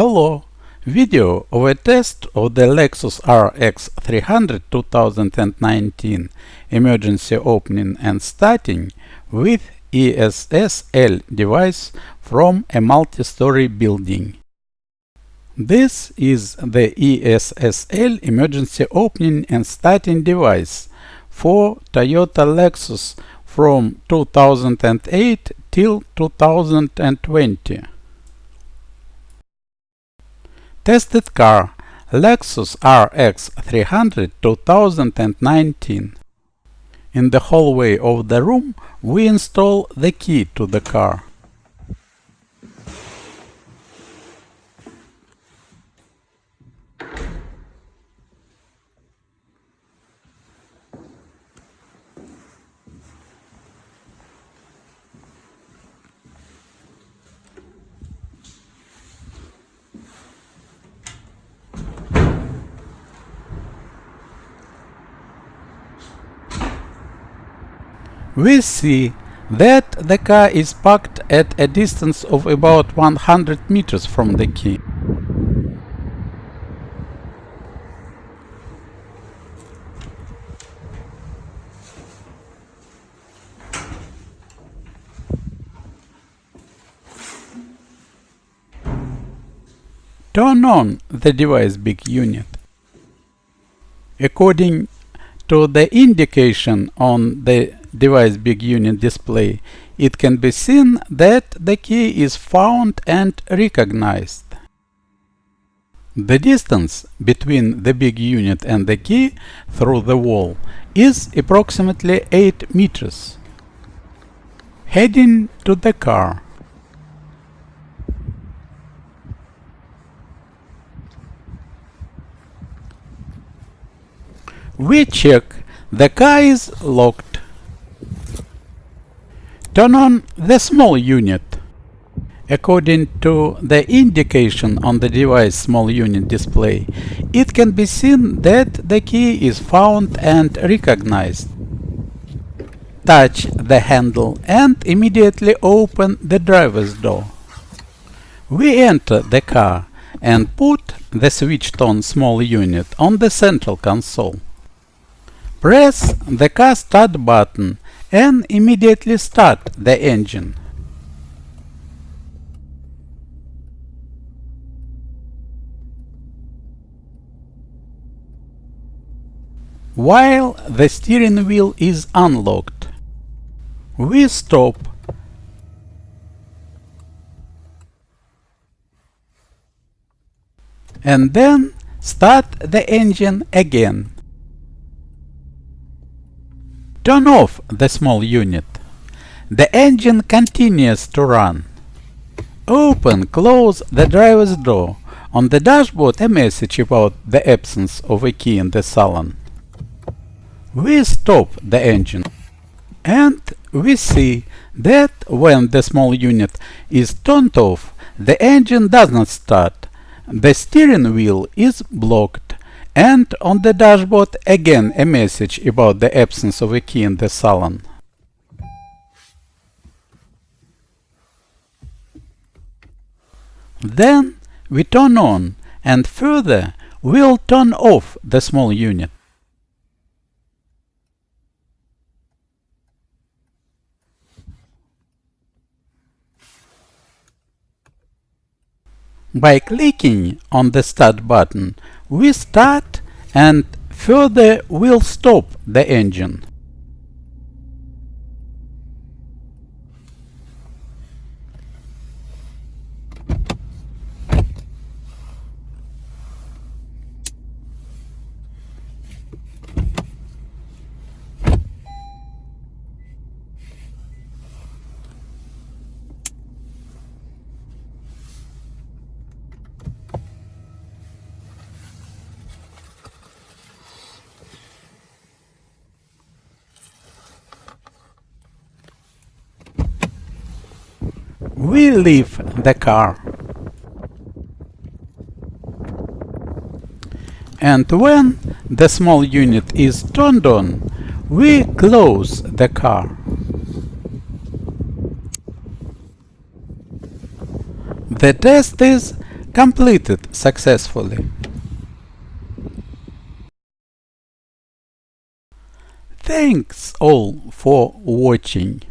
Hello! Video of a test of the Lexus RX 300 2019 emergency opening and starting with ESS-L device from a multi-story building. This is the ESS-L emergency opening and starting device for Toyota Lexus from 2008 till 2020. Tested car Lexus RX 300 2019. In the hallway of the room we install the key to the car. We see that the car is parked at a distance of about 100 meters from the key. Turn on the device big unit. According to the indication on the device big unit display, it can be seen that the key is found and recognized. The distance between the big unit and the key through the wall is approximately 8 meters. Heading to the car. We check the car is locked. Turn on the small unit. According to the indication on the device small unit display, it can be seen that the key is found and recognized. Touch the handle and immediately open the driver's door. We enter the car and put the switched-on small unit on the central console. Press the car start button and immediately start the engine. While the steering wheel is unlocked, we stop and then start the engine again. Turn off the small unit. The engine continues to run. Close the driver's door. On the dashboard a message about the absence of a key in the salon. We stop the engine and we see that when the small unit is turned off, the engine does not start. The steering wheel is blocked. And on the dashboard again a message about the absence of a key in the salon. Then we turn on and further we'll turn off the small unit. By clicking on the start button, we start and further we'll stop the engine. We leave the car. And when the small unit is turned on, we close the car. The test is completed successfully. Thanks all for watching.